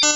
Hey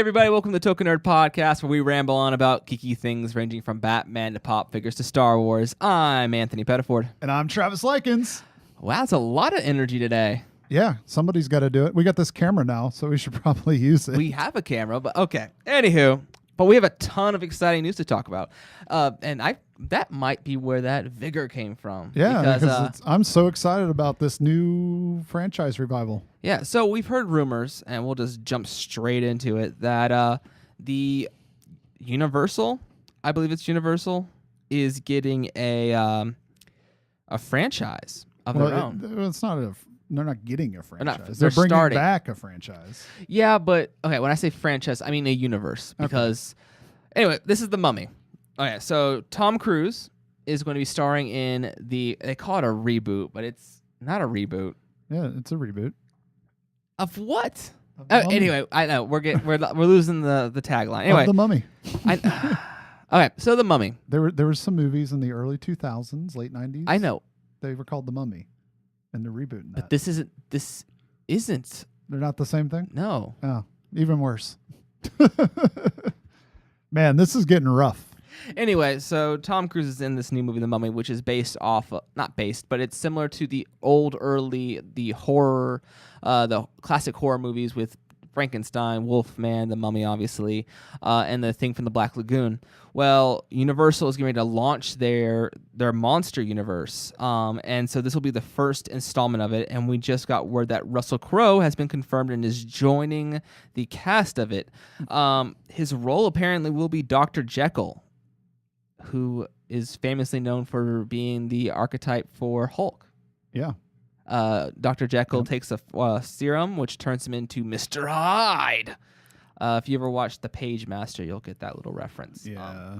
everybody, welcome to the Token Nerd Podcast, where we ramble on about geeky things ranging from Batman to pop figures to Star Wars. I'm Anthony Pettiford. And I'm Travis Lyinks. Wow, that's a lot of energy today. Yeah, somebody's got to do it. We got this camera now, so we should probably use it. We have a camera, but okay. Anywho, but we have a ton of exciting news to talk about. And that might be where that vigor came from. Yeah, because I'm so excited about this new franchise revival. Yeah, so we've heard rumors, and we'll just jump straight into it, that the Universal, I believe it's Universal, is getting a franchise of their own. It's not they're not getting a franchise. They're bringing starting back a franchise. Yeah, but okay, when I say franchise, I mean a universe. Because, anyway, this is The Mummy. Okay, so Tom Cruise is going to be starring in they call it a reboot, but it's not a reboot. Yeah, it's a reboot. Of what? Anyway, I know we're losing the tagline. Anyway, of The Mummy. Okay, so The Mummy. There were some movies in the early 2000s, late 90s. I know. They were called The Mummy, and they're rebooting that. But this isn't. They're not the same thing? No. Oh, even worse. Man, this is getting rough. Anyway, so Tom Cruise is in this new movie, The Mummy, which is based off, not based, but it's similar to the horror, the classic horror movies with Frankenstein, Wolfman, The Mummy, obviously, and the Thing from the Black Lagoon. Well, Universal is getting ready to launch their monster universe, and so this will be the first installment of it, and we just got word that Russell Crowe has been confirmed and is joining the cast of it. His role apparently will be Dr. Jekyll, who is famously known for being the archetype for Hulk. Yeah. Dr. Jekyll takes a serum, which turns him into Mr. Hyde. If you ever watched The Page Master, you'll get that little reference. Yeah.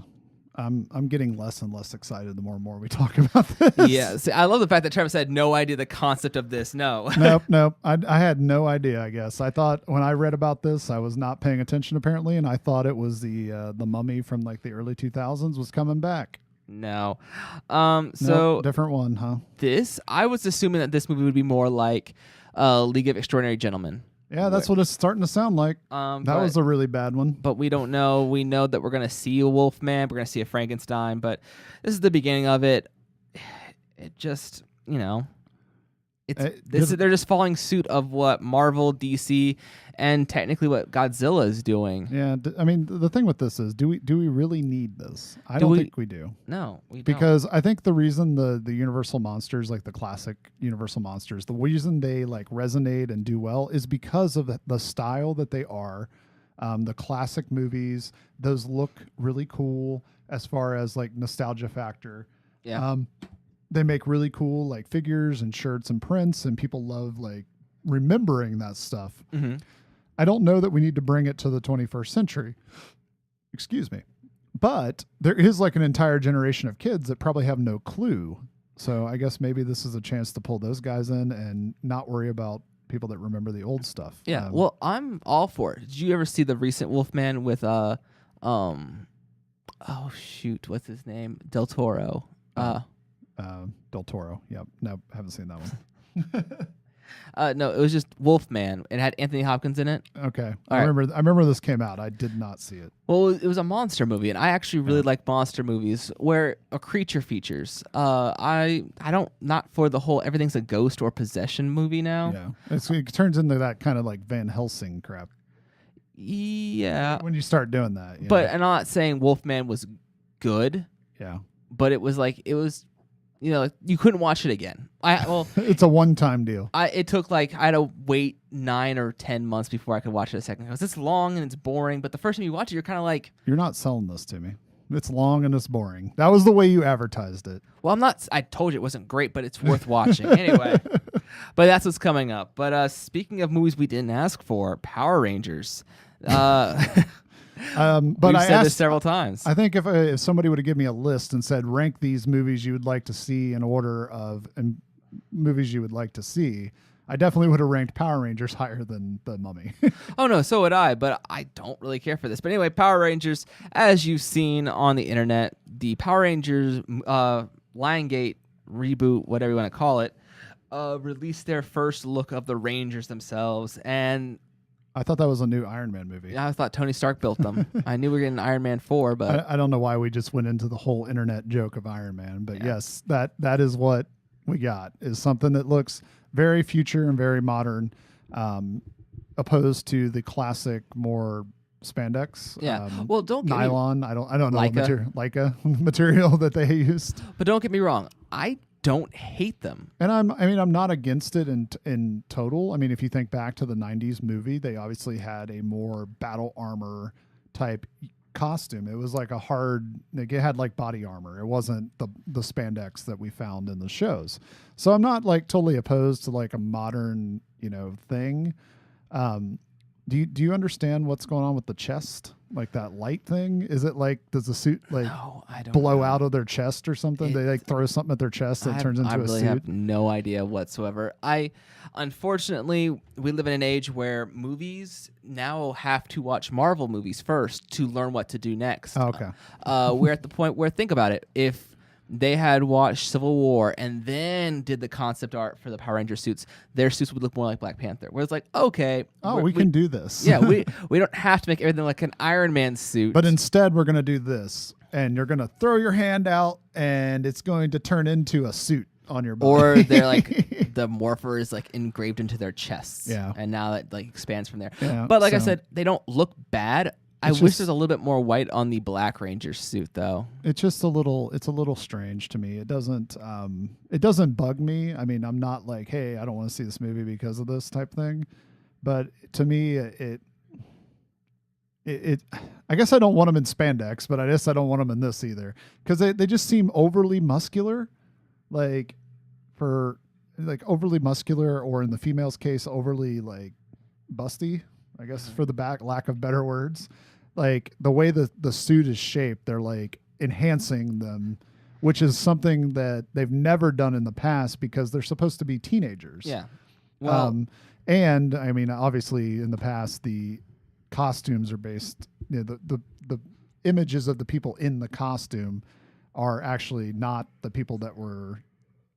I'm getting less and less excited the more and more we talk about this. Yeah. See, I love the fact that Travis had no idea the concept of this. No. Nope. I had no idea, I guess. I thought when I read about this, I was not paying attention apparently, and I thought it was the Mummy from like the early 2000s was coming back. No. So different one, huh? I was assuming that this movie would be more like League of Extraordinary Gentlemen. Yeah, that's what it's starting to sound like. That was a really bad one. But we don't know. We know that we're going to see a Wolfman. We're going to see a Frankenstein. But this is the beginning of it. It just, they're just following suit of what Marvel, DC, and technically what Godzilla is doing. Yeah, I mean, the thing with this is, do we really need this? I don't think we do. No, we don't. Because I think the reason the Universal monsters, like the classic Universal monsters, the reason they like resonate and do well is because of the style that they are. The classic movies, those look really cool as far as like nostalgia factor. Yeah. They make really cool like figures and shirts and prints, and people love like remembering that stuff. Mm-hmm. I don't know that we need to bring it to the 21st century. Excuse me. But there is like an entire generation of kids that probably have no clue. So I guess maybe this is a chance to pull those guys in and not worry about people that remember the old stuff. Yeah. Well, I'm all for it. Did you ever see the recent Wolfman with what's his name? Del Toro. Del Toro. Yep. No, haven't seen that one. No, it was just Wolfman. It had Anthony Hopkins in it. Okay. I remember this came out. I did not see it. Well, it was a monster movie, and I actually really like monster movies where a creature features. I don't, not for the whole everything's a ghost or possession movie now. Yeah. It turns into that kind of like Van Helsing crap. Yeah. When you start doing that. But I'm not saying Wolfman was good. Yeah. But it was you couldn't watch it again. It's a one-time deal. It took I had to wait 9 or 10 months before I could watch it a second. Because it's long and it's boring. But the first time you watch it, you're kind of like, you're not selling this to me. It's long and it's boring. That was the way you advertised it. Well, I told you it wasn't great, but it's worth watching anyway. But that's what's coming up. But speaking of movies we didn't ask for, Power Rangers. But We've I said asked this several times. I think if somebody would have given me a list and said rank these movies you would like to see in order of and movies you would like to see, I definitely would have ranked Power Rangers higher than the Mummy. Oh no, so would I, but I don't really care for this. But anyway, Power Rangers, as you've seen on the internet, the Power Rangers Liongate reboot, whatever you want to call it, released their first look of the Rangers themselves, and I thought that was a new Iron Man movie. I thought Tony Stark built them. I knew we were getting Iron Man 4, but I don't know why we just went into the whole internet joke of Iron Man, but yes, that is what we got, is something that looks very future and very modern, opposed to the classic, more spandex. Yeah. Well, don't get nylon. I don't know what Leica. Leica material that they used. But don't get me wrong, I don't hate them. And I'm not against it in total. I mean, if you think back to the 90s movie, they obviously had a more battle armor type costume. It was like it had like body armor. It wasn't the spandex that we found in the shows. So I'm not like totally opposed to like a modern, thing. Do you understand what's going on with the chest? Like that light thing? Is it like, does the suit No, I don't blow know. out of their chest or something? They like throw something at their chest that turns into a really suit? have no idea whatsoever. Unfortunately, we live in an age where movies now have to watch Marvel movies first to learn what to do next. Oh, okay. We're at the point where, think about it, if they had watched Civil War and then did the concept art for the Power Ranger suits, their suits would look more like Black Panther. Where it's like, okay, we can do this. Yeah, we don't have to make everything like an Iron Man suit. But instead, we're going to do this, and you're going to throw your hand out, and it's going to turn into a suit on your body. Or they're like, the morpher is like engraved into their chests. Yeah. And now that like expands from there. Yeah, But like I so- said, they don't look bad. I wish there's a little bit more white on the Black Ranger suit, though. It's just a little strange to me. It doesn't bug me. I mean, I'm not like, hey, I don't want to see this movie because of this type thing. But to me, it I guess I don't want them in spandex, but I guess I don't want them in this either, because they just seem overly muscular, like overly muscular, or in the female's case, overly like busty, I guess, for the lack of better words. Like the way the suit is shaped, they're like enhancing them, which is something that they've never done in the past because they're supposed to be teenagers. Yeah. Well, and I mean, obviously in the past, the costumes are based, the images of the people in the costume are actually not the people that were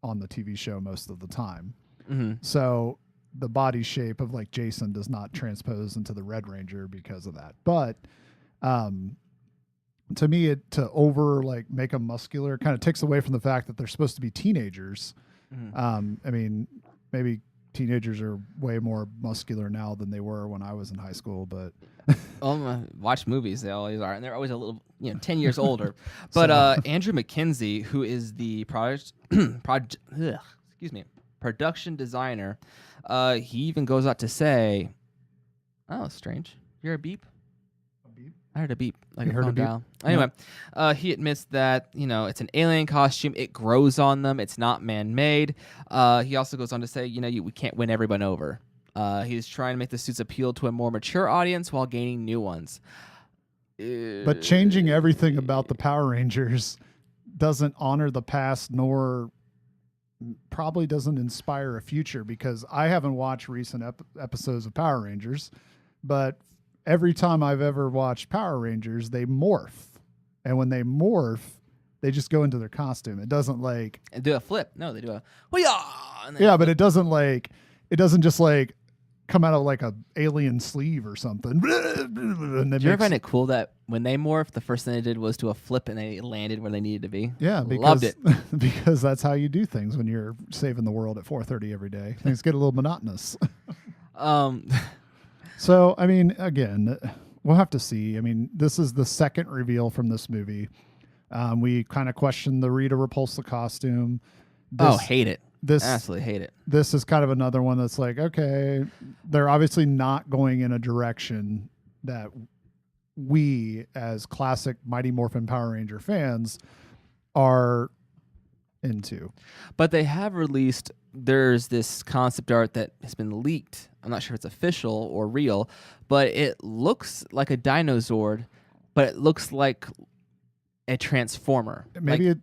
on the TV show most of the time. mm-hmm. So the body shape of like Jason does not transpose into the Red Ranger because of that. But to me, to make them muscular kind of takes away from the fact that they're supposed to be teenagers. Mm-hmm. I mean, maybe teenagers are way more muscular now than they were when I was in high school, but watch movies, they always are, and they're always a little 10 years older. But Andrew McKenzie, who is the production designer, he even goes out to say, oh, strange, you hear a beep? I heard a beep, like you a heard phone a beep? dial. Anyway, he admits that it's an alien costume. It grows on them. It's not man-made. He also goes on to say, we can't win everyone over. He's trying to make the suits appeal to a more mature audience while gaining new ones. But changing everything about the Power Rangers doesn't honor the past, nor probably doesn't inspire a future, because I haven't watched recent episodes of Power Rangers, but every time I've ever watched Power Rangers, they morph. And when they morph, they just go into their costume. It doesn't like... And do a flip. No, they do a... Yeah, but it doesn't just like come out of like a alien sleeve or something. And do you ever find it cool that when they morphed, the first thing they did was do a flip and they landed where they needed to be? Yeah, Loved it. Because that's how you do things when you're saving the world at 4:30 every day. Things get a little monotonous. So, I mean, again, we'll have to see. I mean, this is the second reveal from this movie. We kind of questioned the Rita Repulsa costume. Hate it. Absolutely hate it. This is kind of another one that's like, okay, they're obviously not going in a direction that we, as classic Mighty Morphin Power Ranger fans, are into. But they have released, there's this concept art that has been leaked. I'm not sure if it's official or real, but it looks like a Dinozord, but it looks like a Transformer. Maybe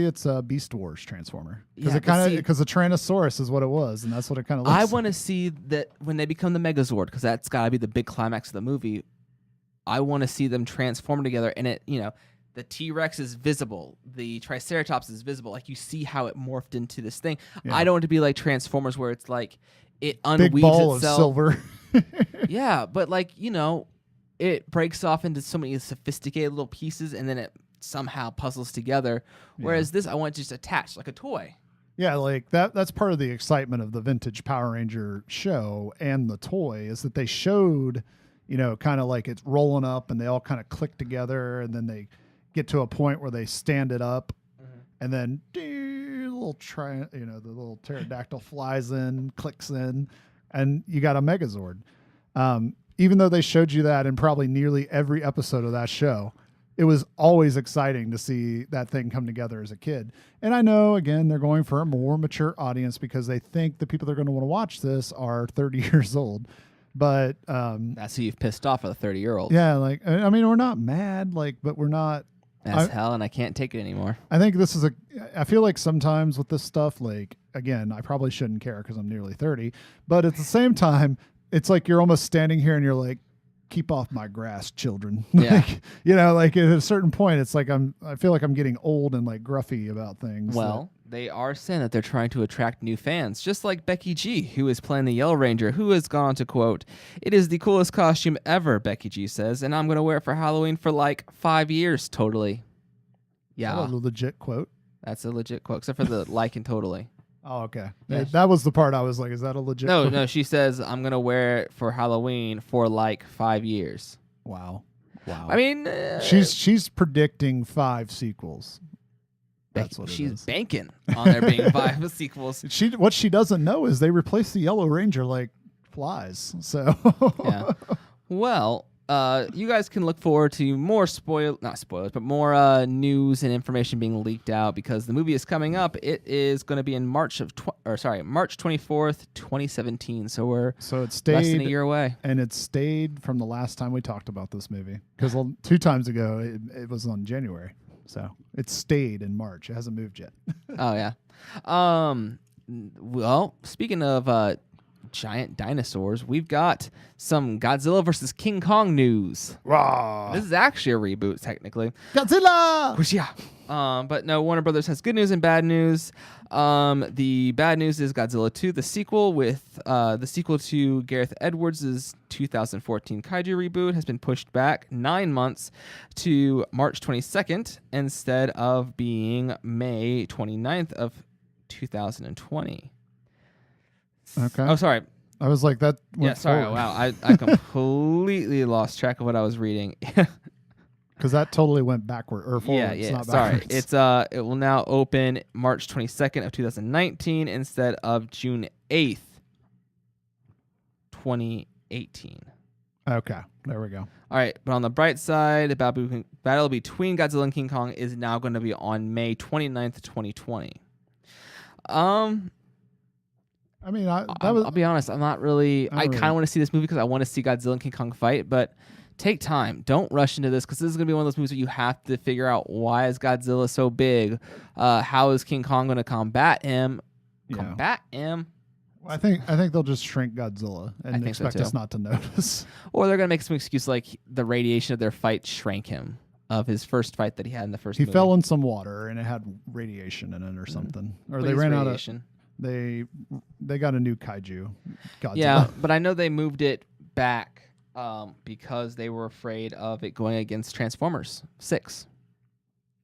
it's a Beast Wars Transformer because Yeah, because the Tyrannosaurus is what it was, and that's what it kind of looks. I want to see that when they become the Megazord, because that's got to be the big climax of the movie. I want to see them transform together, and the T-Rex is visible, the Triceratops is visible. Like, you see how it morphed into this thing. Yeah. I don't want it to be like Transformers, where it's like it big unweaves ball itself. of silver. Yeah, but it breaks off into so many sophisticated little pieces, and then it somehow puzzles together. Whereas this, I want it just attached like a toy. Yeah, like that's part of the excitement of the vintage Power Ranger show and the toy is that they showed, kind of like it's rolling up and they all kind of click together, and then they get to a point where they stand it up, and then the little pterodactyl flies in, clicks in, and you got a Megazord. Even though they showed you that in probably nearly every episode of that show, it was always exciting to see that thing come together as a kid. And I know, again, they're going for a more mature audience because they think the people that are going to want to watch this are 30 years old. But that's who you've pissed off, are the 30-year-olds. Yeah, like, I mean, we're not mad, but we're not. As hell, and I can't take it anymore. I think this is I feel like sometimes with this stuff, like, again, I probably shouldn't care because I'm nearly 30, but at the same time, it's like you're almost standing here and you're like, keep off my grass, children. Yeah. Like at a certain point, it's like I feel like I'm getting old and like gruffy about things. Well, they are saying that they're trying to attract new fans, just like Becky G, who is playing the Yellow Ranger, who has gone on to quote, "It is the coolest costume ever," Becky G says, "and I'm going to wear it for Halloween for like 5 years, totally." Yeah. Is that a legit quote? That's a legit quote, except for the like and totally. Oh, okay. Yeah. That was the part I was like, is that a legit No, quote? no, she says, "I'm going to wear it for Halloween for like 5 years." Wow. I mean, she's predicting 5 sequels. That's what she's it is. banking on there being 5 sequels. What she doesn't know is they replaced the Yellow Ranger like flies. So yeah. Well, you guys can look forward to more not spoilers, but more news and information being leaked out because the movie is coming up. It is going to be in March 24th, 2017. So it stayed less than a year away, and it stayed from the last time we talked about this movie because 2 times ago it was on January. So it stayed in March. It hasn't moved yet. Oh yeah. Well, speaking of giant dinosaurs, we've got some Godzilla versus King Kong news. Raw. This is actually a reboot, technically. Godzilla! But no, Warner Brothers has good news and bad news. The bad news is Godzilla 2, the sequel to Gareth Edwards' 2014 kaiju reboot, has been pushed back 9 months to March 22nd instead of being May 29th of 2020. Okay. Oh, sorry. I was like that. Yeah, sorry. Forward. Wow, I completely lost track of what I was reading. Because that totally went backward or forward. Yeah. It's not Sorry. backwards. It will now open March 22nd of 2019 instead of June 8th, 2018. Okay. There we go. All right, but on the bright side, the battle between Godzilla and King Kong is now going to be on May 29th, 2020. I mean, I'll be honest. I'm not really. I kind of want to see this movie because I want to see Godzilla and King Kong fight. But take time. Don't rush into this because this is gonna be one of those movies where you have to figure out why is Godzilla so big. How is King Kong going to combat him? I think they'll just shrink Godzilla and expect us not to notice. Or they're gonna make some excuse like the radiation of their fight shrank him. Of his first fight that he had in the first movie. He fell in some water and it had radiation in it or something. Or they ran radiation. Out of. They got a new kaiju. Godzilla. Yeah, but I know they moved it back because they were afraid of it going against Transformers 6.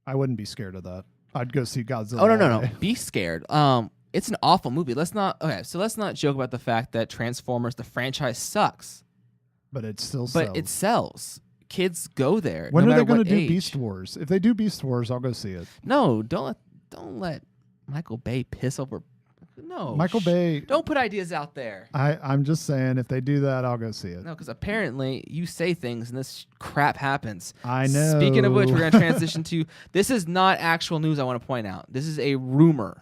I wouldn't be scared of that. I'd go see Godzilla. Oh no! Be scared. It's an awful movie. Let's not joke about the fact that Transformers the franchise sucks. But it still sells. But it sells. Kids go there. When are they going to do age. Beast Wars? If they do Beast Wars, I'll go see it. No, don't let Michael Bay piss over. No, Michael Bay. Don't put ideas out there. I'm just saying, if they do that, I'll go see it. No, because apparently you say things and this crap happens. I know. Speaking of which, we're going to transition to. This is not actual news. I want to point out. This is a rumor.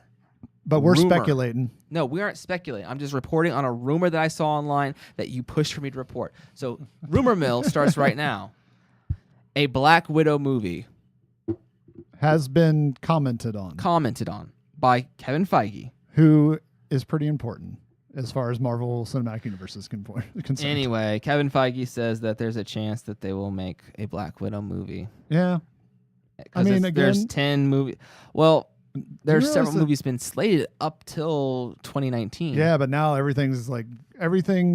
But we're speculating. No, we aren't speculating. I'm just reporting on a rumor that I saw online that you pushed for me to report. So, rumor mill starts right now. A Black Widow movie. has been commented on. Commented on by Kevin Feige. Who is pretty important as far as Marvel Cinematic Universe is concerned. Anyway, Kevin Feige says that there's a chance that they will make a Black Widow movie. Yeah. I mean, again, there's 10 movies. Well, there's several that movies been slated up till 2019. Yeah, but now everything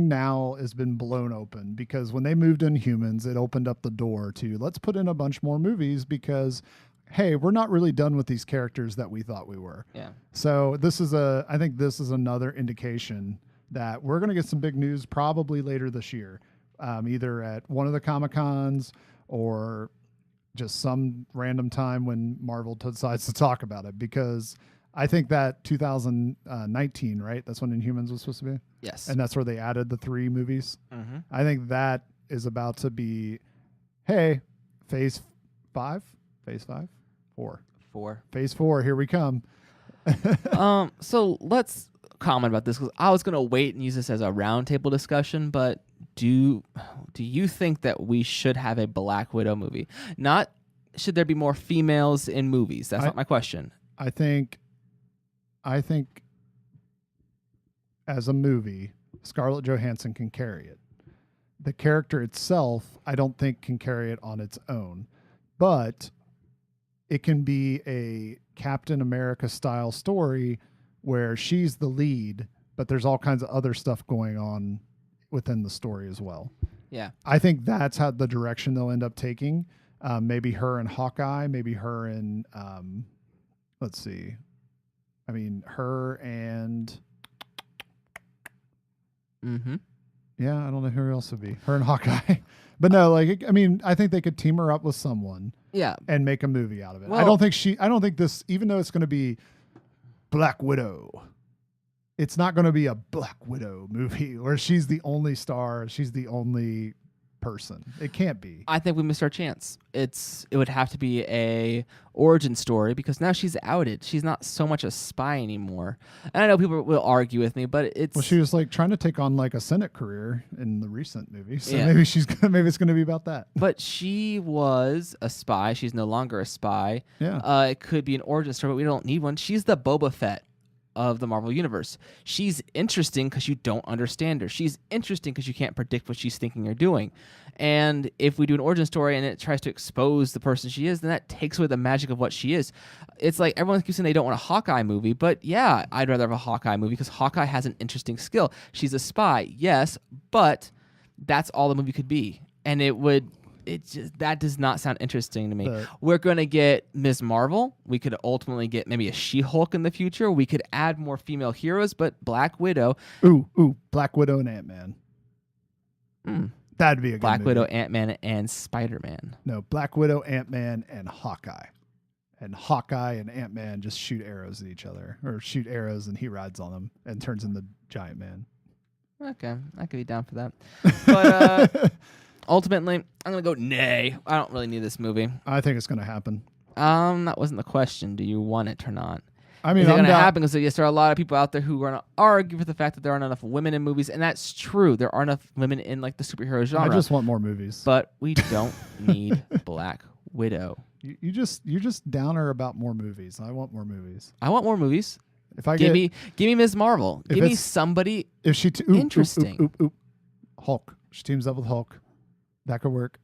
now has been blown open because when they moved Inhumans, it opened up the door to let's put in a bunch more movies because, hey, we're not really done with these characters that we thought we were. Yeah. So I think this is another indication that we're going to get some big news probably later this year, either at one of the Comic-Cons or just some random time when Marvel decides to talk about it, because I think that 2019, right? That's when Inhumans was supposed to be. Yes. And that's where they added the 3 movies. Mm-hmm. I think that is about to be, hey, phase 4. Phase 4, here we come. So let's comment about this because I was going to wait and use this as a roundtable discussion, but do you think that we should have a Black Widow movie? Not should there be more females in movies? That's not my question. I think as a movie, Scarlett Johansson can carry it. The character itself, I don't think can carry it on its own, but it can be a Captain America style story where she's the lead, but there's all kinds of other stuff going on within the story as well. Yeah. I think that's how the direction they'll end up taking. Maybe her and Hawkeye, maybe her and let's see. I mean, her and yeah, I don't know who else would be. Her and Hawkeye. But no, like, I mean, I think they could team her up with someone. Yeah. And make a movie out of it. Well, I don't think this, even though it's going to be Black Widow, it's not going to be a Black Widow movie where she's the only star, she's the only person. It can't be. I think we missed our chance. It would have to be a origin story because now she's outed. She's not so much a spy anymore. And I know people will argue with me, but it's well, she was like trying to take on like a Senate career in the recent movie. So yeah. maybe it's going to be about that. But she was a spy. She's no longer a spy. Yeah. It could be an origin story, but we don't need one. She's the Boba Fett of the Marvel Universe. She's interesting because you don't understand her. She's interesting because you can't predict what she's thinking or doing. And if we do an origin story and it tries to expose the person she is, then that takes away the magic of what she is. It's like everyone keeps saying they don't want a Hawkeye movie, but yeah, I'd rather have a Hawkeye movie because Hawkeye has an interesting skill. She's a spy, yes, but that's all the movie could be. And that does not sound interesting to me. We're going to get Ms. Marvel. We could ultimately get maybe a She-Hulk in the future. We could add more female heroes, but Black Widow. Ooh, Black Widow and Ant-Man. That'd be a good Black movie. Widow, Ant-Man, and Spider-Man. No, Black Widow, Ant-Man, and Hawkeye. And Hawkeye and Ant-Man just shoot arrows at each other. Or shoot arrows and he rides on them and turns into Giant Man. Okay, I could be down for that. But ultimately, I'm going to go nay. I don't really need this movie. I think it's going to happen. That wasn't the question. Do you want it or not? I mean, it's going to happen because yes, there are a lot of people out there who are going to argue with the fact that there aren't enough women in movies, and that's true. There aren't enough women in like the superhero genre. I just want more movies. But we don't need Black Widow. You're just downer about more movies. I want more movies. I want more movies. If I give me Ms. Marvel. Give me somebody interesting. Hulk. She teams up with Hulk. That could work.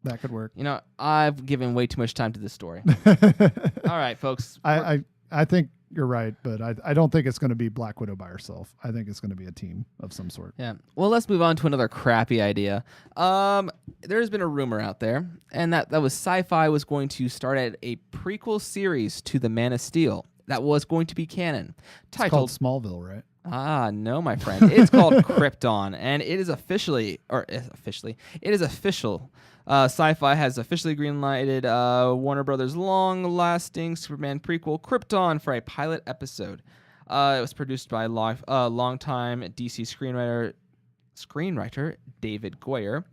You know, I've given way too much time to this story. All right, folks. I think you're right, but I don't think it's going to be Black Widow by herself. I think it's going to be a team of some sort. Yeah. Well, let's move on to another crappy idea. There's been a rumor out there, and that was Syfy was going to start a prequel series to the Man of Steel that was going to be canon. It's called Smallville, right? No, my friend. It's called Krypton, and it is official. Syfy has officially greenlighted Warner Brothers' long-lasting Superman prequel, Krypton, for a pilot episode. It was produced by longtime DC screenwriter David Goyer.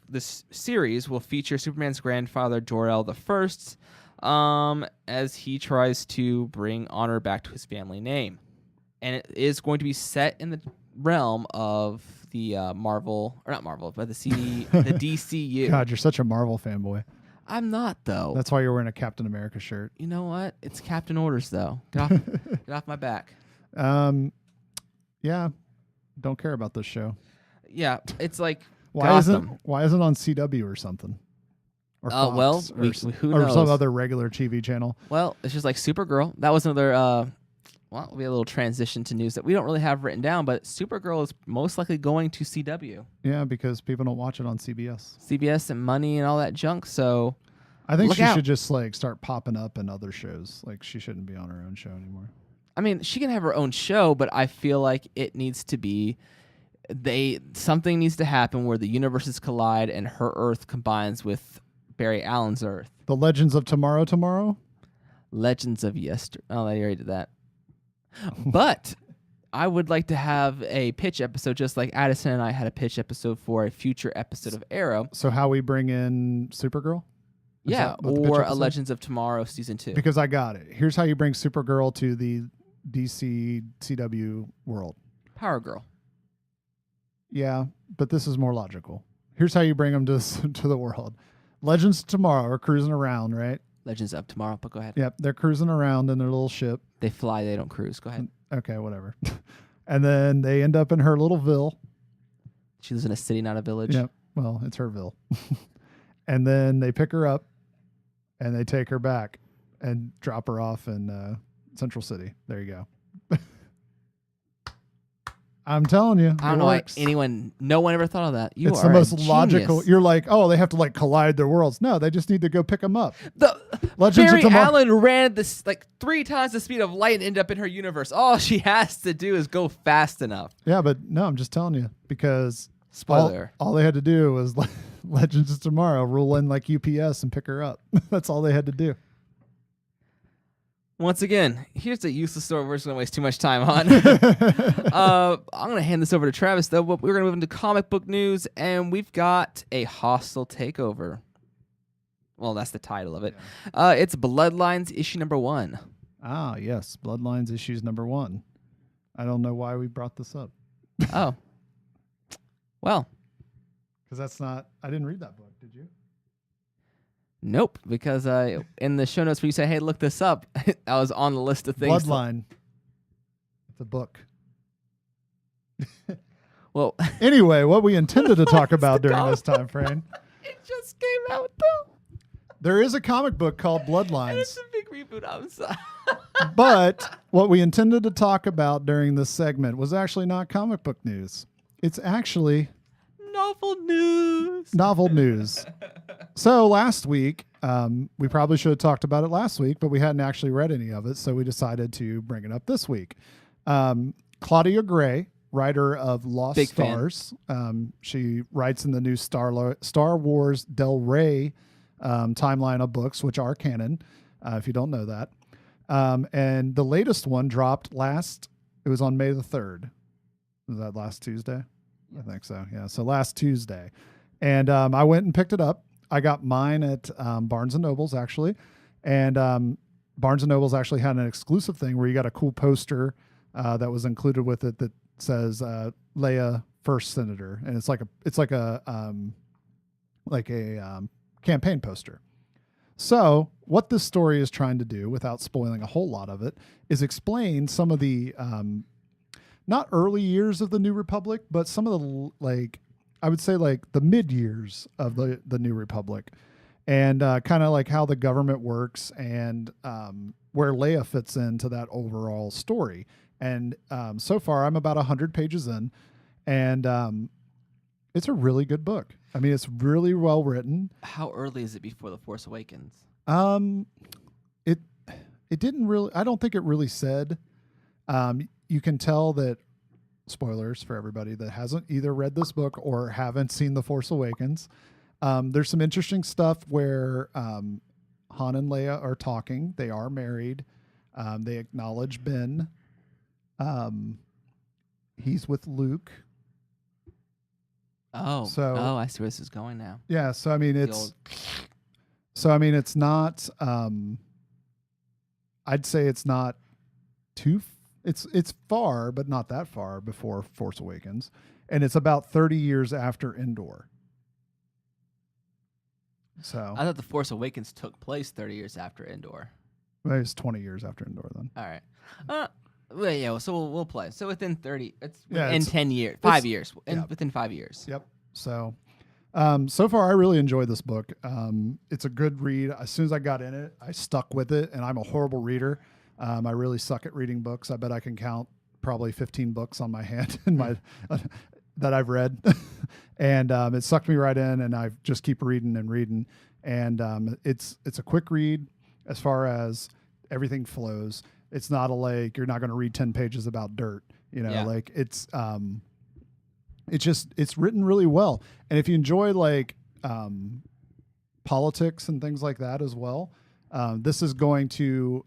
This series will feature Superman's grandfather Jor-El I, as he tries to bring honor back to his family name. And it is going to be set in the realm of the the DCU. God, you're such a Marvel fanboy. I'm not though. That's why you're wearing a Captain America shirt. You know what? It's Captain Orders though. Get off my back. Yeah, don't care about this show. Yeah, it's like why Gotham. isn't on CW or something? Or Fox, well, who knows? Or some other regular TV channel. Well, it's just like Supergirl. That was another. Well, we had a little transition to news that we don't really have written down, but Supergirl is most likely going to CW. Yeah, because people don't watch it on CBS. CBS and money and all that junk. So I think she should just like start popping up in other shows. Like she shouldn't be on her own show anymore. I mean, she can have her own show, but I feel like it needs to be something needs to happen where the universes collide and her Earth combines with Barry Allen's Earth. The Legends of Tomorrow? Legends of Yesterday. Oh, I already did that. But I would like to have a pitch episode just like Addison and I had a pitch episode for a future episode of Arrow. So how we bring in Supergirl? Yeah, or a Legends of Tomorrow season 2. Because I got it. Here's how you bring Supergirl to the DC CW world. Power Girl. Yeah, but this is more logical. Here's how you bring them to the world. Legends of Tomorrow are cruising around, right? Legends of Tomorrow, but go ahead. Yep, they're cruising around in their little ship. They fly, they don't cruise. Go ahead. Okay, whatever. And then they end up in her little ville. She lives in a city, not a village. Yep, well, it's her ville. And then they pick her up and they take her back and drop her off in Central City. There you go. I'm telling you. I don't know why no one ever thought of that. It's the most logical. You're like, oh, they have to like collide their worlds. No, they just need to go pick them up. Barry Allen ran this like 3 times the speed of light and ended up in her universe. All she has to do is go fast enough. Yeah, but no, I'm just telling you because spoiler. All they had to do was Legends of Tomorrow roll in like UPS and pick her up. That's all they had to do. Once again, here's a useless story we're just going to waste too much time on. I'm going to hand this over to Travis, though. But we're going to move into comic book news, and we've got a hostile takeover. Well, that's the title of it. Yeah. It's Bloodlines issue number 1. Ah, yes. Bloodlines issues number 1. I don't know why we brought this up. Oh. Well. Because that's not... I didn't read that book. Did you? Nope, because in the show notes where you say, hey, look this up, I was on the list of things. Bloodline. It's a book. Well, anyway, what we intended to talk about during this time frame. It just came out, though. There is a comic book called Bloodlines. And it's a big reboot. I'm sorry. But what we intended to talk about during this segment was actually not comic book news. It's actually... Novel news. So last week, we probably should have talked about it last week, but we hadn't actually read any of it, so we decided to bring it up this week. Claudia Gray, writer of Lost Big Stars, she writes in the new Star Wars Del Rey timeline of books, which are canon, if you don't know that. And the latest one dropped it was on May the 3rd. Was that last Tuesday? I think so. Yeah. So last Tuesday. And I went and picked it up. I got mine at Barnes & Noble's actually. And Barnes & Noble's actually had an exclusive thing where you got a cool poster that was included with it that says Leia First Senator. And it's like a campaign poster. So what this story is trying to do, without spoiling a whole lot of it, is explain some of the not early years of the New Republic, but some of the, I would say the mid years of the New Republic, and kind of like how the government works and where Leia fits into that overall story. And so far, I'm about 100 pages in, and it's a really good book. I mean, it's really well written. How early is it before The Force Awakens? It didn't really. I don't think it really said. You can tell that, spoilers for everybody that hasn't either read this book or haven't seen The Force Awakens. There's some interesting stuff where Han and Leia are talking. They are married. They acknowledge Ben. He's with Luke. I see where this is going now. Yeah, so I mean it's not. I'd say it's not too. It's far, but not that far before Force Awakens, and it's about 30 years after Endor. So I thought The Force Awakens took place 30 years after Endor. maybe it's 20 years after Endor then. All right. Well, yeah. So we'll play. So within 30, it's Yeah, in it's- 10 years, 5 years, yeah. within 5 years. Yep. So, so far I really enjoyed this book. It's a good read. As soon as I got in it, I stuck with it, and I'm a horrible reader. I really suck at reading books. I bet I can count probably 15 books on my hand in my that I've read, and it sucked me right in, and I just keep reading and reading. And it's a quick read as far as everything flows. It's not like you're not going to read 10 pages about dirt. Like it's written really well. And if you enjoy like politics and things like that as well, this is going to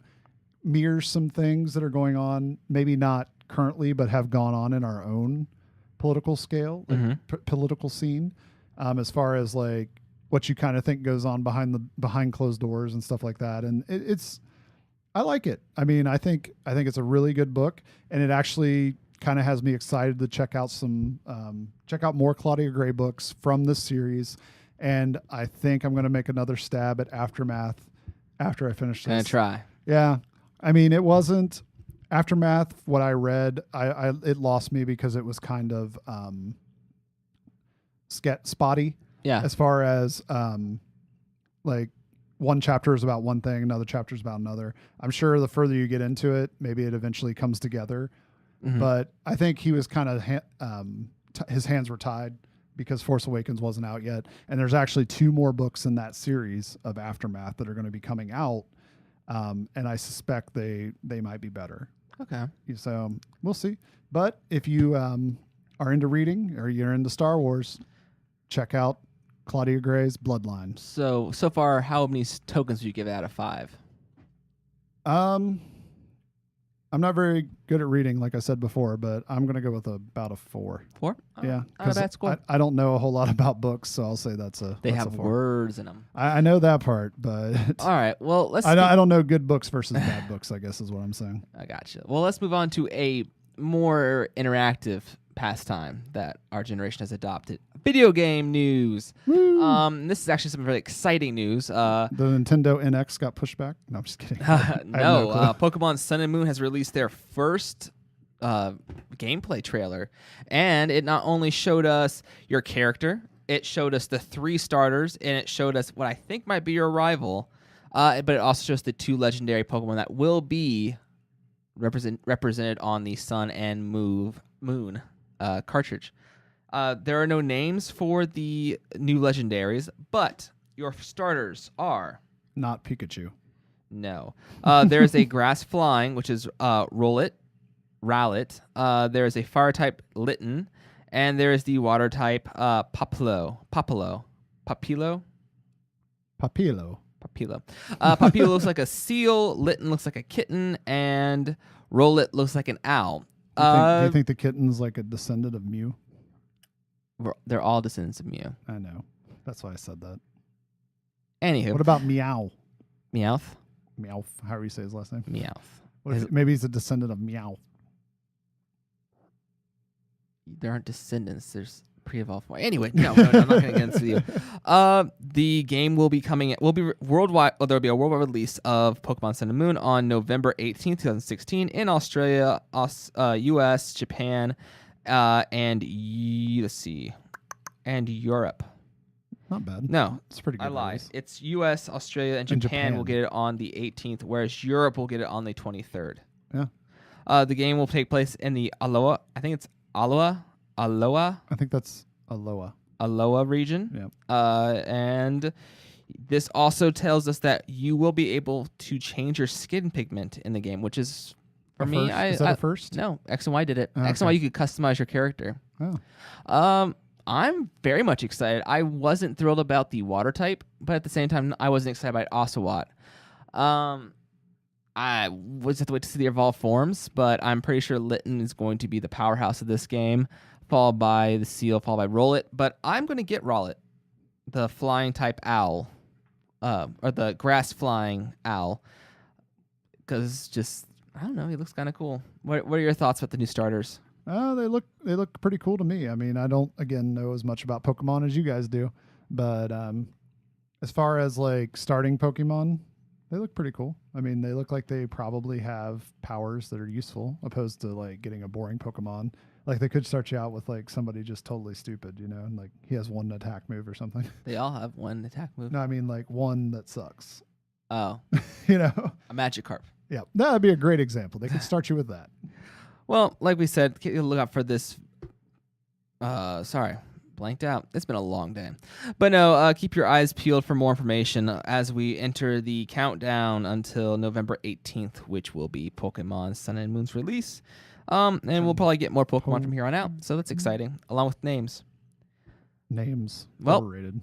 mirror some things that are going on, maybe not currently, but have gone on in our own political scale, political scene, as far as like what you kind of think goes on behind closed doors and stuff like that. And I like it. I mean, I think it's a really good book, and it actually kind of has me excited to check out more Claudia Gray books from this series. And I think I'm going to make another stab at Aftermath after I finish this. Gonna try. Yeah. I mean, it wasn't Aftermath. What I read, it lost me because it was kind of spotty. Yeah. As far as like one chapter is about one thing, another chapter is about another. I'm sure the further you get into it, maybe it eventually comes together. Mm-hmm. But I think he was kind of his hands were tied because Force Awakens wasn't out yet, and there's actually 2 more books in that series of Aftermath that are going to be coming out. And I suspect they might be better. Okay. So we'll see. But if you are into reading or you're into Star Wars, check out Claudia Gray's Bloodline. So far, how many tokens would you give it out of 5? I'm not very good at reading, like I said before, but I'm going to go with about a 4. 4? Yeah. Not a bad score. I don't know a whole lot about books, so I'll say that's a They that's have a 4. words in them. I know that part, but All right. Well, let's. I don't know good books versus bad books, I guess is what I'm saying. I gotcha. Well, let's move on to a more interactive pastime that our generation has adopted. Video game news. Woo. This is actually some really exciting news. The Nintendo NX got pushed back. No, I'm just kidding. No, Pokemon Sun and Moon has released their first gameplay trailer, and it not only showed us your character, it showed us the 3 starters, and it showed us what I think might be your rival, but it also shows the 2 legendary Pokemon that will be represented on the Sun and Moon cartridge. There are no names for the new legendaries, but your starters are... Not Pikachu. No. There's a grass flying, which is Rowlet. There's a fire type Litten, and there's the water type Papillo. Papillo looks like a seal, Litten looks like a kitten, and Rowlet looks like an owl. Do you think the kitten's like a descendant of Mew? They're all descendants of Mew. I know. That's why I said that. Anywho. What about Meowth? Meowth? Meowth. However you say his last name. Meowth. Maybe he's a descendant of Meow. There aren't descendants. There's pre-evolved form. Anyway, no, I'm not going to get into you. The game will be coming. Will be worldwide. Well, there'll be a worldwide release of Pokemon Sun and Moon on November 18th, 2016, in Australia, U.S., Japan, and let's see, and Europe. Not bad. No, it's pretty good. I lied. It's U.S., Australia, and Japan will get it on the 18th, whereas Europe will get it on the 23rd. Yeah. The game will take place in the Aloha. I think it's Aloha. I think that's Aloha. Aloha region. Yeah. And this also tells us that you will be able to change your skin pigment in the game, which is for me. Is that a first? No, X and Y did it. Oh, X and Y, you could customize your character. Oh. I'm very much excited. I wasn't thrilled about the water type, but at the same time, I wasn't excited about Oshawott. I was have to wait to see the evolved forms, but I'm pretty sure Litten is going to be the powerhouse of this game, followed by the Seal, followed by Rowlet. But I'm going to get Rowlet, the flying type owl, or the grass flying owl, because just I don't know, he looks kind of cool. What are your thoughts about the new starters? They look pretty cool to me. I mean, I don't again know as much about Pokemon as you guys do, but As far as like starting Pokemon, they look pretty cool. I mean, they look like they probably have powers that are useful, opposed to like getting a boring Pokemon. Like they could start you out with like somebody just totally stupid, and like he has one attack move or something. They all have one attack move. No, I mean like one that sucks. Oh, A Magikarp. Yeah, that'd be a great example. They could start you with that. Well, like we said, look out for this. Sorry, blanked out. It's been a long day. But no, keep your eyes peeled for more information as we enter the countdown until November 18th, which will be Pokemon Sun and Moon's release. And we'll probably get more Pokemon from here on out. So that's exciting, along with names. Names. Well, overrated.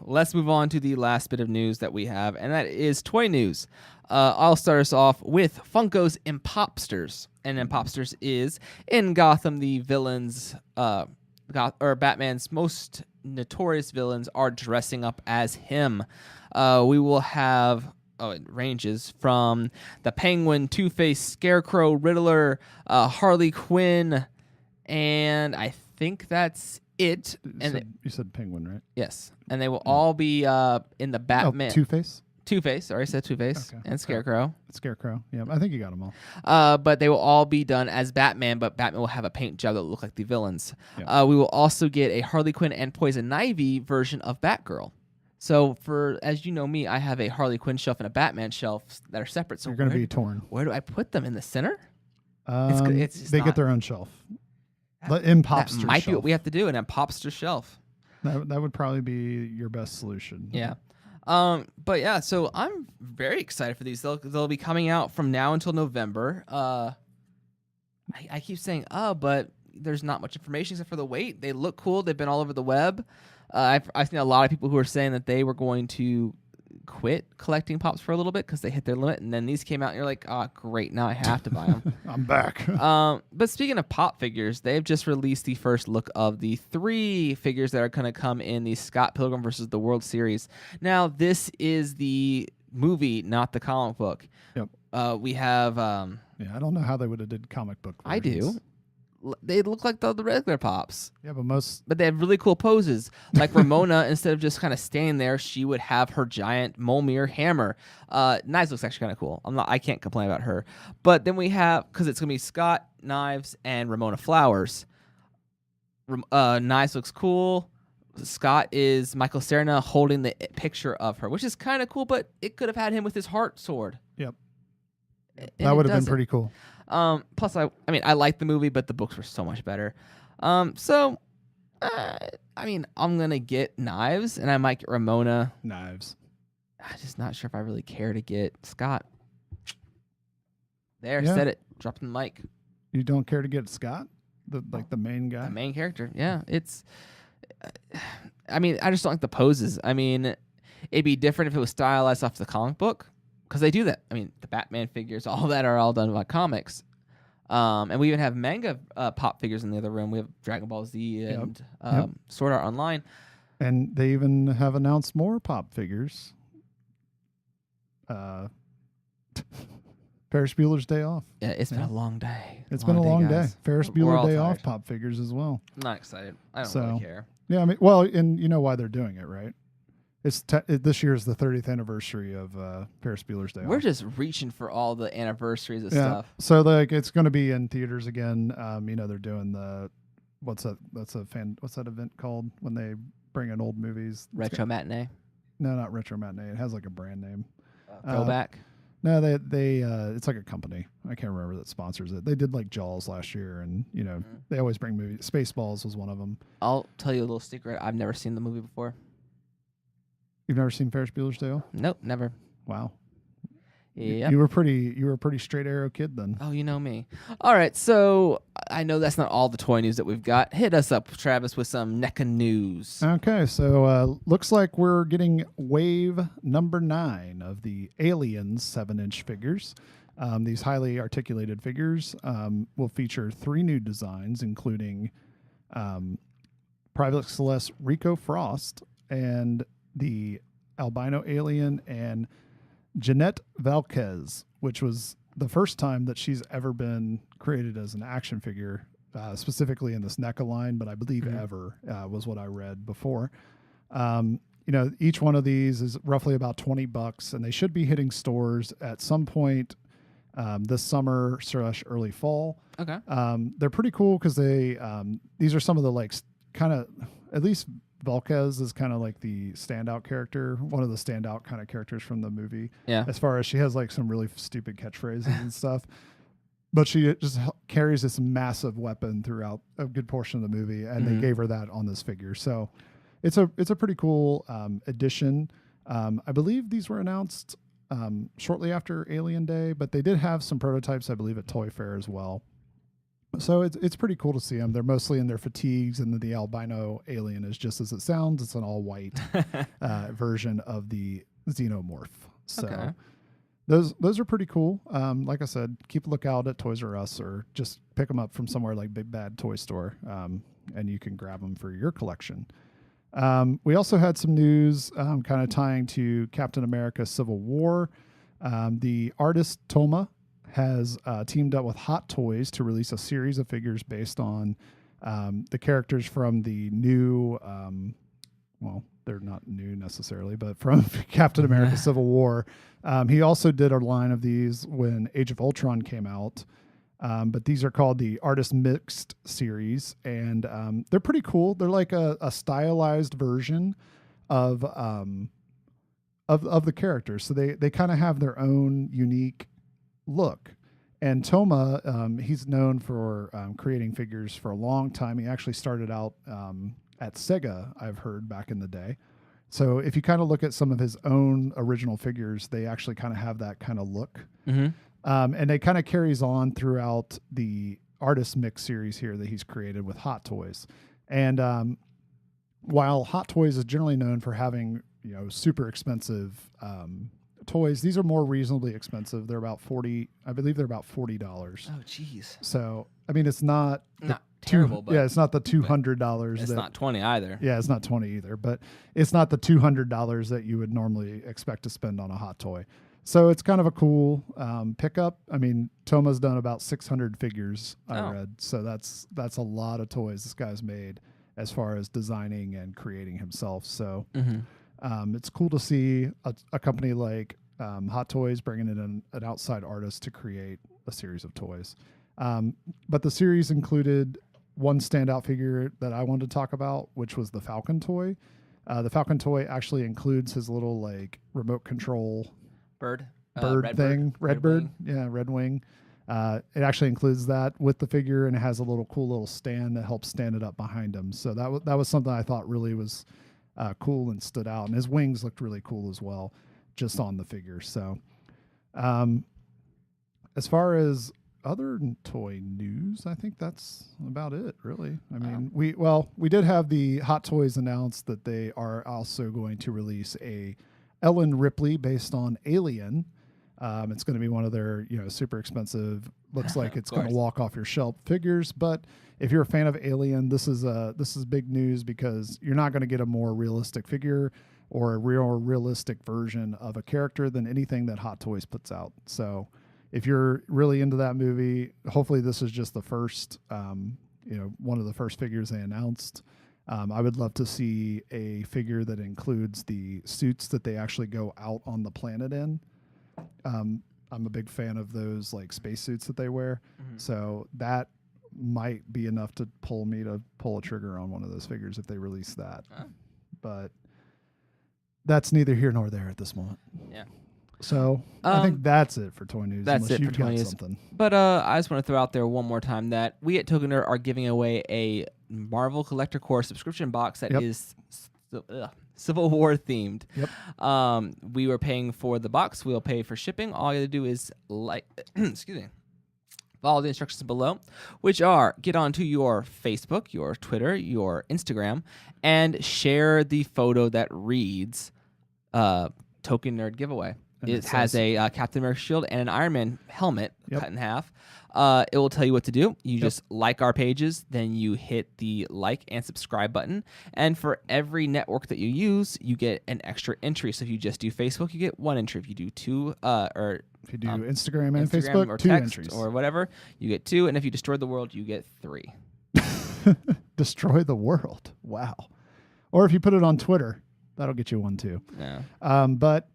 Let's move on to the last bit of news that we have, and that is toy news. I'll start us off with Funko's Impopsters. And Impopsters is in Gotham, the villains, Batman's most notorious villains are dressing up as him. We will have, it ranges from the Penguin, Two-Face, Scarecrow, Riddler, Harley Quinn, and I think that's it. You said Penguin, right? Yes, and they will all be in the Batman. Two-Face? Two-Face, sorry, I said Two-Face, Okay. and Scarecrow. Scarecrow, yeah, I think you got them all. But they will all be done as Batman, but Batman will have a paint job that will look like the villains. Yeah. We will also get a Harley Quinn and Poison Ivy version of Batgirl. So as you know me, I have a Harley Quinn shelf and a Batman shelf that are separate. So you're going to be torn. Where do I put them? In the center? It's just they not, get their own shelf. Impopster that might shelf. be what we have to do, an Impopster shelf. That would probably be your best solution. Yeah. But yeah, so I'm very excited for these. They'll be coming out from now until November. I keep saying, but there's not much information except for the weight. They look cool. They've been all over the web. I've seen a lot of people who are saying that they were going to quit collecting pops for a little bit because they hit their limit, and then these came out, and you're like, great, now I have to buy them. I'm back. But speaking of pop figures, they've just released the first look of the 3 figures that are going to come in the Scott Pilgrim versus the World series. Now, this is the movie, not the comic book. Yep. We have... I don't know how they would have did comic book versions. I do. They look like the regular pops. Yeah, but they have really cool poses. Like Ramona, instead of just kind of standing there, she would have her giant Mjolnir hammer. Knives looks actually kind of cool. I can't complain about her. But then we have, because it's gonna be Scott, Knives, and Ramona Flowers. Knives looks cool. Scott is Michael Serna holding the picture of her, which is kind of cool. But it could have had him with his heart sword. Yep. And that would have been pretty cool. Plus, I liked the movie, but the books were so much better. I'm gonna get Knives, and I might get Ramona. Knives. I'm just not sure if I really care to get Scott. Said it. Dropped the mic. You don't care to get Scott, the main guy, the main character. Yeah, it's. I just don't like the poses. It'd be different if it was stylized off the comic book. Because they do that. The Batman figures, all that are all done by comics. And we even have manga pop figures in the other room. We have Dragon Ball Z and Sword Art Online. And they even have announced more pop figures. Ferris Bueller's Day Off. Yeah, it's been a long day. It's been a long day. Guys. Ferris Bueller Day Off pop figures as well. I'm not excited. I don't really care. Yeah, and you know why they're doing it, right? This year is the 30th anniversary of Ferris Bueller's Day Off. We're just reaching for all the anniversaries of stuff. So it's going to be in theaters again. They're doing the what's that event called when they bring in old movies? Retro matinee. No, not retro matinee. It has like a brand name. Throwback. No, they it's like a company. I can't remember that sponsors it. They did like Jaws last year, and they always bring movies. Spaceballs was one of them. I'll tell you a little secret. I've never seen the movie before. You've never seen Ferris Bueller's Day Off? Nope, never. Wow. Yeah. You were a pretty straight arrow kid then. Oh, you know me. All right, so I know that's not all the toy news that we've got. Hit us up, Travis, with some NECA news. Okay, so looks like we're getting wave number 9 of the Aliens 7-inch figures. These highly articulated figures will feature 3 new designs, including Private Celeste Rico Frost and the albino alien, and Jeanette Valquez, which was the first time that she's ever been created as an action figure, specifically in this NECA line, but I believe ever was what I read before. each one of these is roughly about $20, and they should be hitting stores at some point this summer / early fall. Okay. They're pretty cool because these are some of the like kind of, at least Valquez is kind of like the standout character, one of the standout kind of characters from the movie. Yeah. As far as she has like some really stupid catchphrases and stuff, but she just carries this massive weapon throughout a good portion of the movie, and they gave her that on this figure. So it's a pretty cool addition. I believe these were announced shortly after Alien Day, but they did have some prototypes, I believe, at Toy Fair as well. So it's pretty cool to see them. They're mostly in their fatigues, and the albino alien is just as it sounds. It's an all white version of the xenomorph. So Okay. those are pretty cool. Like I said, keep a lookout at Toys R Us, or just pick them up from somewhere like Big Bad Toy Store, and you can grab them for your collection. We also had some news kind of tying to Captain America Civil War. The artist Toma has teamed up with Hot Toys to release a series of figures based on the characters from the new, well, they're not new necessarily, but from Captain America Civil War. He also did a line of these when Age of Ultron came out. But these are called the Artist Mixed series, and they're pretty cool. They're like a stylized version of the characters. So they kind of have their own unique look. And Toma, he's known for creating figures for a long time. He actually started out at Sega, I've heard, back in the day. So if you kind of look at some of his own original figures, they actually kind of have that kind of look. Mm-hmm. And it kind of carries on throughout the Artist Mix series here that he's created with Hot Toys. And while Hot Toys is generally known for having, super expensive toys, these are more reasonably expensive. They're about $40. I believe they're about $40. Oh, jeez. So, I mean, it's not terrible, but it's not the $200. it's not 20 either. Yeah, it's not 20 either, but it's not the $200 that you would normally expect to spend on a hot toy. So it's kind of a cool pickup. I mean, Toma's done about 600 figures, I read. So that's a lot of toys this guy's made as far as designing and creating himself. So it's cool to see a company like Hot Toys bringing in an outside artist to create a series of toys. But the series included one standout figure that I wanted to talk about, which was the Falcon Toy. The Falcon Toy actually includes his little like remote control bird thing, red bird. wing. Yeah, red wing. It actually includes that with the figure, and it has a cool little stand that helps stand it up behind him. So that was something I thought really was cool and stood out. And his wings looked really cool as well, just on the figure. So as far as other toy news, I think that's about it, really. I mean, we did have the Hot Toys announce that they are also going to release a Ellen Ripley based on Alien. It's going to be one of their, super expensive, looks like it's going to walk off your shelf figures. But if you're a fan of Alien, this is big news, because you're not going to get a more realistic figure or a realistic version of a character than anything that Hot Toys puts out. So if you're really into that movie, hopefully this is just the first, one of the first figures they announced. I would love to see a figure that includes the suits that they actually go out on the planet in. I'm a big fan of those like spacesuits that they wear. Mm-hmm. So that might be enough to pull me to pull a trigger on one of those figures if they release that. But that's neither here nor there at this moment. Yeah. So I think that's it for toy news. That's it for toy news. Something. But I just want to throw out there one more time that we at Token Nerd are giving away a Marvel Collector Core subscription box that is Civil War themed. Yep. We were paying for the box. We'll pay for shipping. All you have to do is follow the instructions below, which are get onto your Facebook, your Twitter, your Instagram, and share the photo that reads Token Nerd giveaway. It has a Captain America shield and an Iron Man helmet cut in half. It will tell you what to do. You just like our pages, then you hit the like and subscribe button. And for every network that you use, you get an extra entry. So if you just do Facebook, you get one entry. If you do two, or if you do Instagram and Instagram Facebook, or two text entries or whatever, you get two. And if you destroy the world, you get 3. Destroy the world. Wow. Or if you put it on Twitter, That'll get you one too. Yeah. But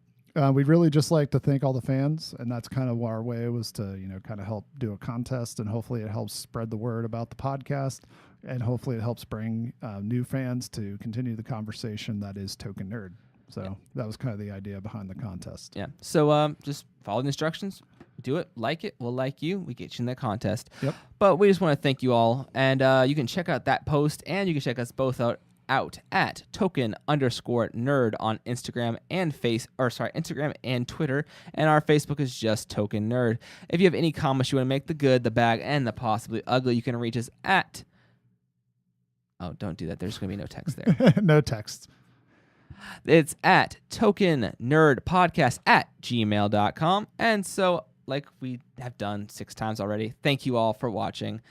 we'd really just like to thank all the fans, and that's kind of our way was to, kind of help do a contest, and hopefully it helps spread the word about the podcast, and hopefully it helps bring new fans to continue the conversation that is Token Nerd. So that was kind of the idea behind the contest. Yeah. So just follow the instructions. Do it. Like it. We'll like you. We get you in the contest. Yep. But we just want to thank you all. And you can check out that post, and you can check us both out at token_nerd on Instagram and Instagram and Twitter. And our Facebook is just Token Nerd. If you have any comments you want to make, the good, the bad, and the possibly ugly, you can reach us at... Oh, don't do that. There's going to be no text there. No text. It's at tokennerdpodcast@gmail.com. And so, like we have done 6 times already, thank you all for watching.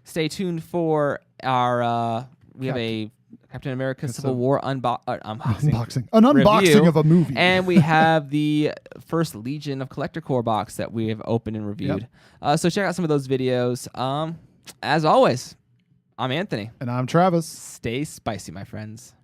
Stay tuned for our... we have a Captain America Civil War unboxing. An unboxing review, of a movie. And we have the first Legion of Collector Core box that we have opened and reviewed. Yep. So check out some of those videos. As always, I'm Anthony. And I'm Travis. Stay spicy, my friends.